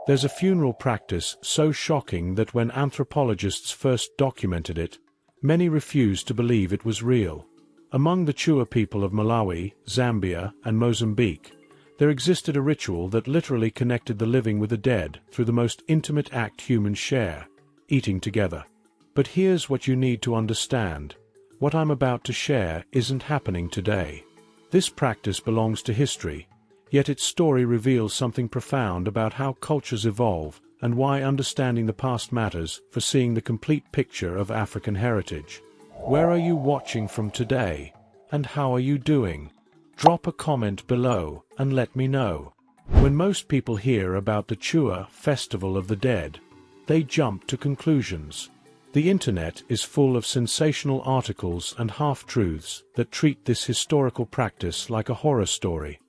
There's a funeral practice so shocking that when anthropologists first documented it, many refused to believe it was real. Among the Chewa people of Malawi, Zambia, and Mozambique, there existed a ritual that literally connected the living with the dead through the most intimate act humans share, eating together. But here's what you need to understand. What I'm about to share isn't happening today. This practice belongs to history, yet its story reveals something profound about how cultures evolve and why understanding the past matters for seeing the complete picture of African heritage. Where are you watching from today? And how are you doing? Drop a comment below and let me know. When most people hear about the Chewa Festival of the Dead, they jump to conclusions. The internet is full of sensational articles and half-truths that treat this historical practice like a horror story.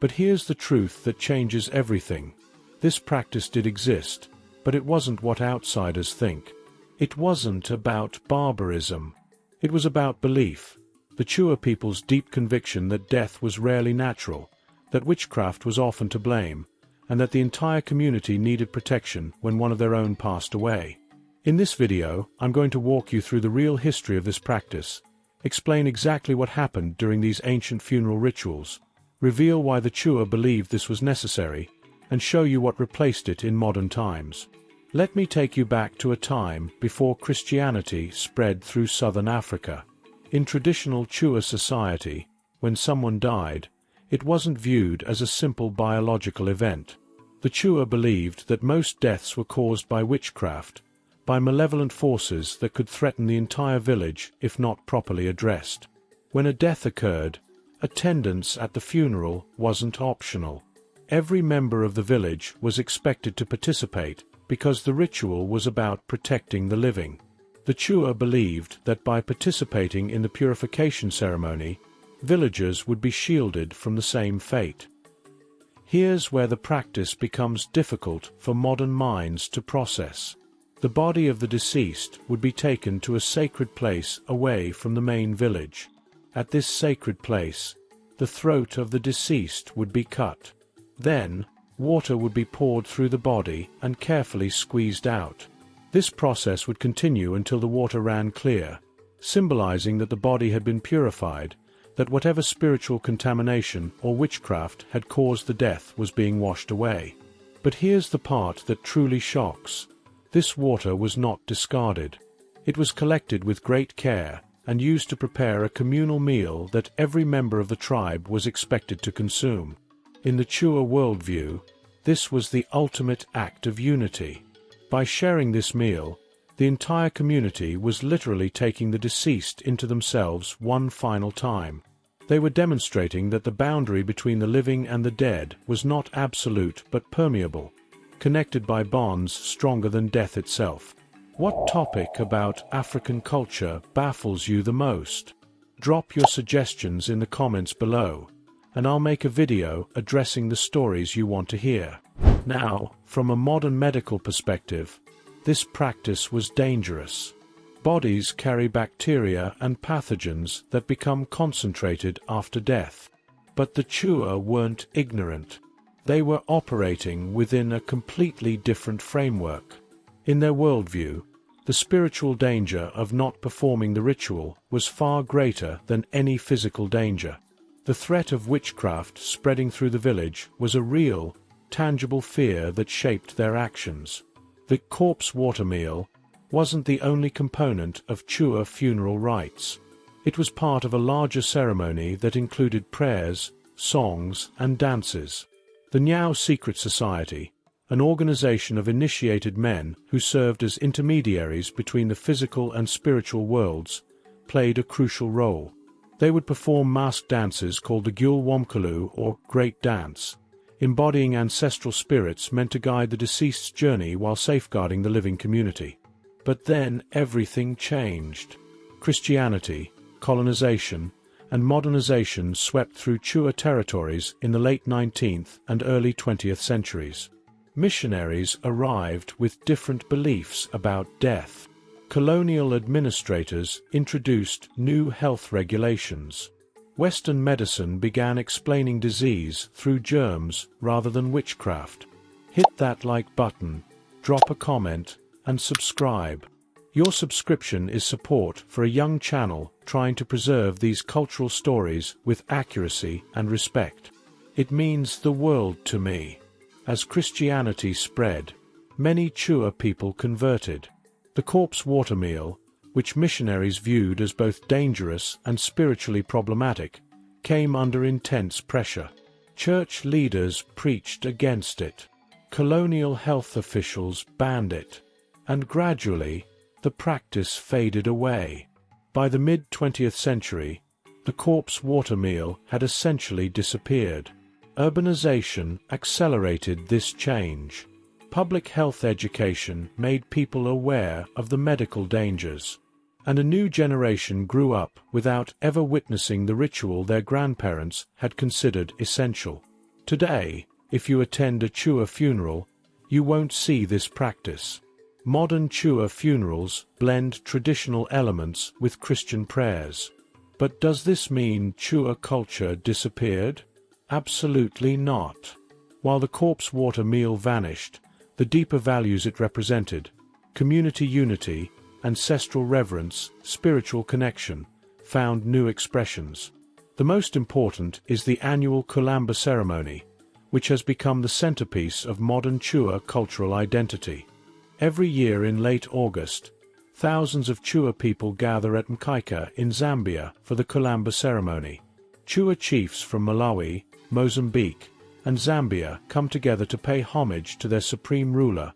But here's the truth that changes everything. This practice did exist, but it wasn't what outsiders think. It wasn't about barbarism. It was about belief. The Chewa people's deep conviction that death was rarely natural, that witchcraft was often to blame, and that the entire community needed protection when one of their own passed away. In this video, I'm going to walk you through the real history of this practice, explain exactly what happened during these ancient funeral rituals, reveal why the Chewa believed this was necessary, and show you what replaced it in modern times. Let me take you back to a time before Christianity spread through southern Africa. In traditional Chewa society, when someone died, it wasn't viewed as a simple biological event. The Chewa believed that most deaths were caused by witchcraft, by malevolent forces that could threaten the entire village if not properly addressed. When a death occurred, attendance at the funeral wasn't optional. Every member of the village was expected to participate because the ritual was about protecting the living. The Chewa believed that by participating in the purification ceremony, villagers would be shielded from the same fate. Here's where the practice becomes difficult for modern minds to process. The body of the deceased would be taken to a sacred place away from the main village. At this sacred place, the throat of the deceased would be cut. Then, water would be poured through the body and carefully squeezed out. This process would continue until the water ran clear, symbolizing that the body had been purified, that whatever spiritual contamination or witchcraft had caused the death was being washed away. But here's the part that truly shocks. This water was not discarded. It was collected with great care and used to prepare a communal meal that every member of the tribe was expected to consume. In the Chewa worldview, this was the ultimate act of unity. By sharing this meal, the entire community was literally taking the deceased into themselves one final time. They were demonstrating that the boundary between the living and the dead was not absolute but permeable, connected by bonds stronger than death itself. What topic about African culture baffles you the most? Drop your suggestions in the comments below, and I'll make a video addressing the stories you want to hear. Now, from a modern medical perspective, this practice was dangerous. Bodies carry bacteria and pathogens that become concentrated after death. But the Chewa weren't ignorant. They were operating within a completely different framework. In their worldview, the spiritual danger of not performing the ritual was far greater than any physical danger. The threat of witchcraft spreading through the village was a real, tangible fear that shaped their actions. The corpse water meal wasn't the only component of Chewa funeral rites. It was part of a larger ceremony that included prayers, songs, and dances. The Nyau secret society, an organization of initiated men who served as intermediaries between the physical and spiritual worlds, played a crucial role. They would perform masked dances called the Gule Wamkulu or Great Dance, embodying ancestral spirits meant to guide the deceased's journey while safeguarding the living community. But then everything changed. Christianity, colonization, and modernization swept through Chewa territories in the late 19th and early 20th centuries. Missionaries arrived with different beliefs about death. Colonial administrators introduced new health regulations. Western medicine began explaining disease through germs rather than witchcraft. Hit that like button, drop a comment, and subscribe. Your subscription is support for a young channel trying to preserve these cultural stories with accuracy and respect. It means the world to me. As Christianity spread, many Chewa people converted. The corpse water meal, which missionaries viewed as both dangerous and spiritually problematic, came under intense pressure. Church leaders preached against it. Colonial health officials banned it. And gradually, the practice faded away. By the mid-20th century, the corpse water meal had essentially disappeared. Urbanization accelerated this change. Public health education made people aware of the medical dangers. And a new generation grew up without ever witnessing the ritual their grandparents had considered essential. Today, if you attend a Chewa funeral, you won't see this practice. Modern Chewa funerals blend traditional elements with Christian prayers. But does this mean Chewa culture disappeared? Absolutely not. While the corpse water meal vanished, the deeper values it represented, community unity, ancestral reverence, spiritual connection, found new expressions. The most important is the annual Kulamba ceremony, which has become the centerpiece of modern Chewa cultural identity. Every year in late August, thousands of Chewa people gather at Mkaika in Zambia for the Kulamba ceremony. Chewa chiefs from Malawi, Mozambique, and Zambia come together to pay homage to their supreme ruler,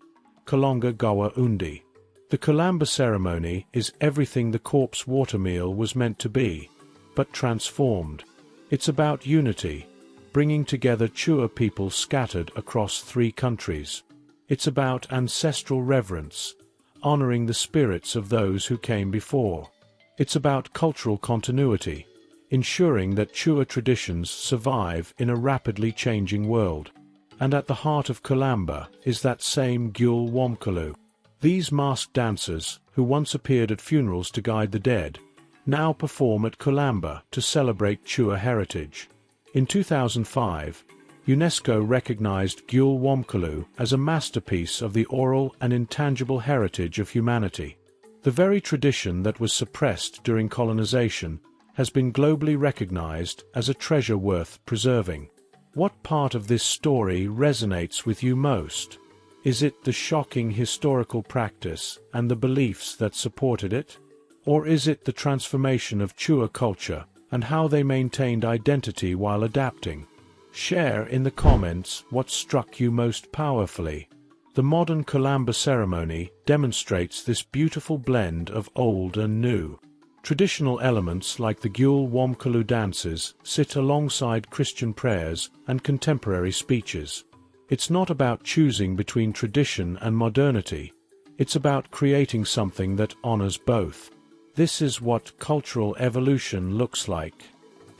Kalonga Gawa Undi. The Kulamba ceremony is everything the corpse water meal was meant to be, but transformed. It's about unity, bringing together Chewa people scattered across 3 countries. It's about ancestral reverence, honoring the spirits of those who came before. It's about cultural continuity, ensuring that Chewa traditions survive in a rapidly changing world. And at the heart of Kulamba is that same Gule Wamkulu. These masked dancers, who once appeared at funerals to guide the dead, now perform at Kulamba to celebrate Chewa heritage. In 2005, UNESCO recognized Gule Wamkulu as a masterpiece of the oral and intangible heritage of humanity. The very tradition that was suppressed during colonization has been globally recognized as a treasure worth preserving. What part of this story resonates with you most? Is it the shocking historical practice and the beliefs that supported it? Or is it the transformation of Chewa culture and how they maintained identity while adapting? Share in the comments what struck you most powerfully. The modern Kulamba ceremony demonstrates this beautiful blend of old and new. Traditional elements like the Gule Wamkulu dances sit alongside Christian prayers and contemporary speeches. It's not about choosing between tradition and modernity. It's about creating something that honors both. This is what cultural evolution looks like.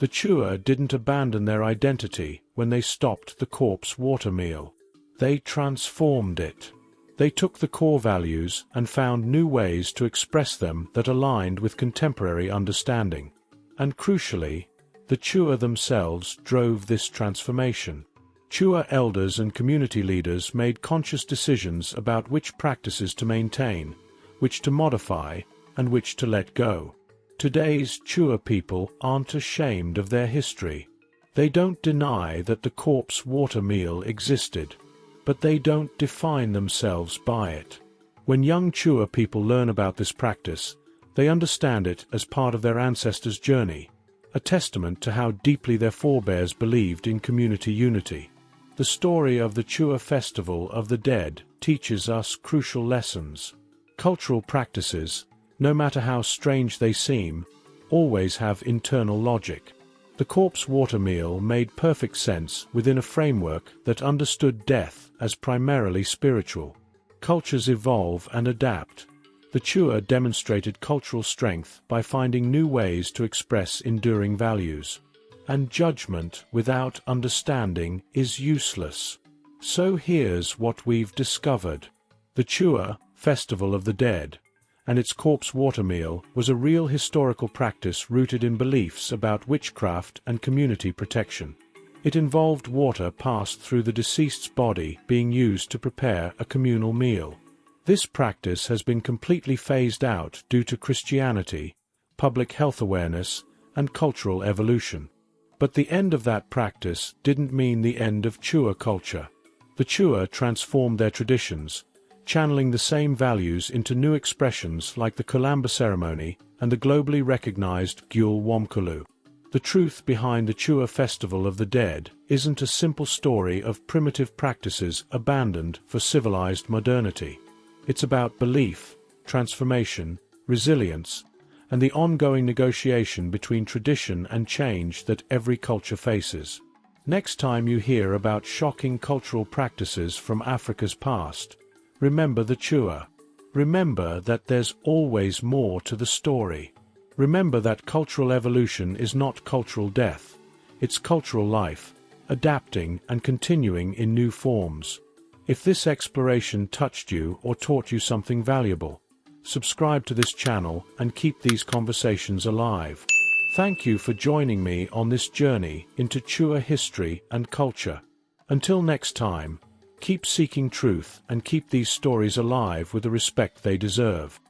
The Chewa didn't abandon their identity when they stopped the corpse water meal. They transformed it. They took the core values and found new ways to express them that aligned with contemporary understanding. And crucially, the Chewa themselves drove this transformation. Chewa elders and community leaders made conscious decisions about which practices to maintain, which to modify, and which to let go. Today's Chewa people aren't ashamed of their history. They don't deny that the corpse water meal existed, but they don't define themselves by it. When young Chewa people learn about this practice, they understand it as part of their ancestors' journey, a testament to how deeply their forebears believed in community unity. The story of the Chewa Festival of the Dead teaches us crucial lessons. Cultural practices, no matter how strange they seem, always have internal logic. The corpse water meal made perfect sense within a framework that understood death as primarily spiritual. Cultures evolve and adapt. The Chewa demonstrated cultural strength by finding new ways to express enduring values. And judgment without understanding is useless. So here's what we've discovered. The Chewa Festival of the Dead and its corpse water meal was a real historical practice rooted in beliefs about witchcraft and community protection. It involved water passed through the deceased's body being used to prepare a communal meal. This practice has been completely phased out due to Christianity, public health awareness, and cultural evolution. But the end of that practice didn't mean the end of Chewa culture. The Chewa transformed their traditions, channeling the same values into new expressions like the Kulamba ceremony and the globally recognized Gule Wamkulu. The truth behind the Chewa Festival of the Dead isn't a simple story of primitive practices abandoned for civilized modernity. It's about belief, transformation, resilience, and the ongoing negotiation between tradition and change that every culture faces. Next time you hear about shocking cultural practices from Africa's past, remember the Chewa. Remember that there's always more to the story. Remember that cultural evolution is not cultural death. It's cultural life, adapting and continuing in new forms. If this exploration touched you or taught you something valuable, subscribe to this channel and keep these conversations alive. Thank you for joining me on this journey into Chewa history and culture. Until next time, keep seeking truth and keep these stories alive with the respect they deserve.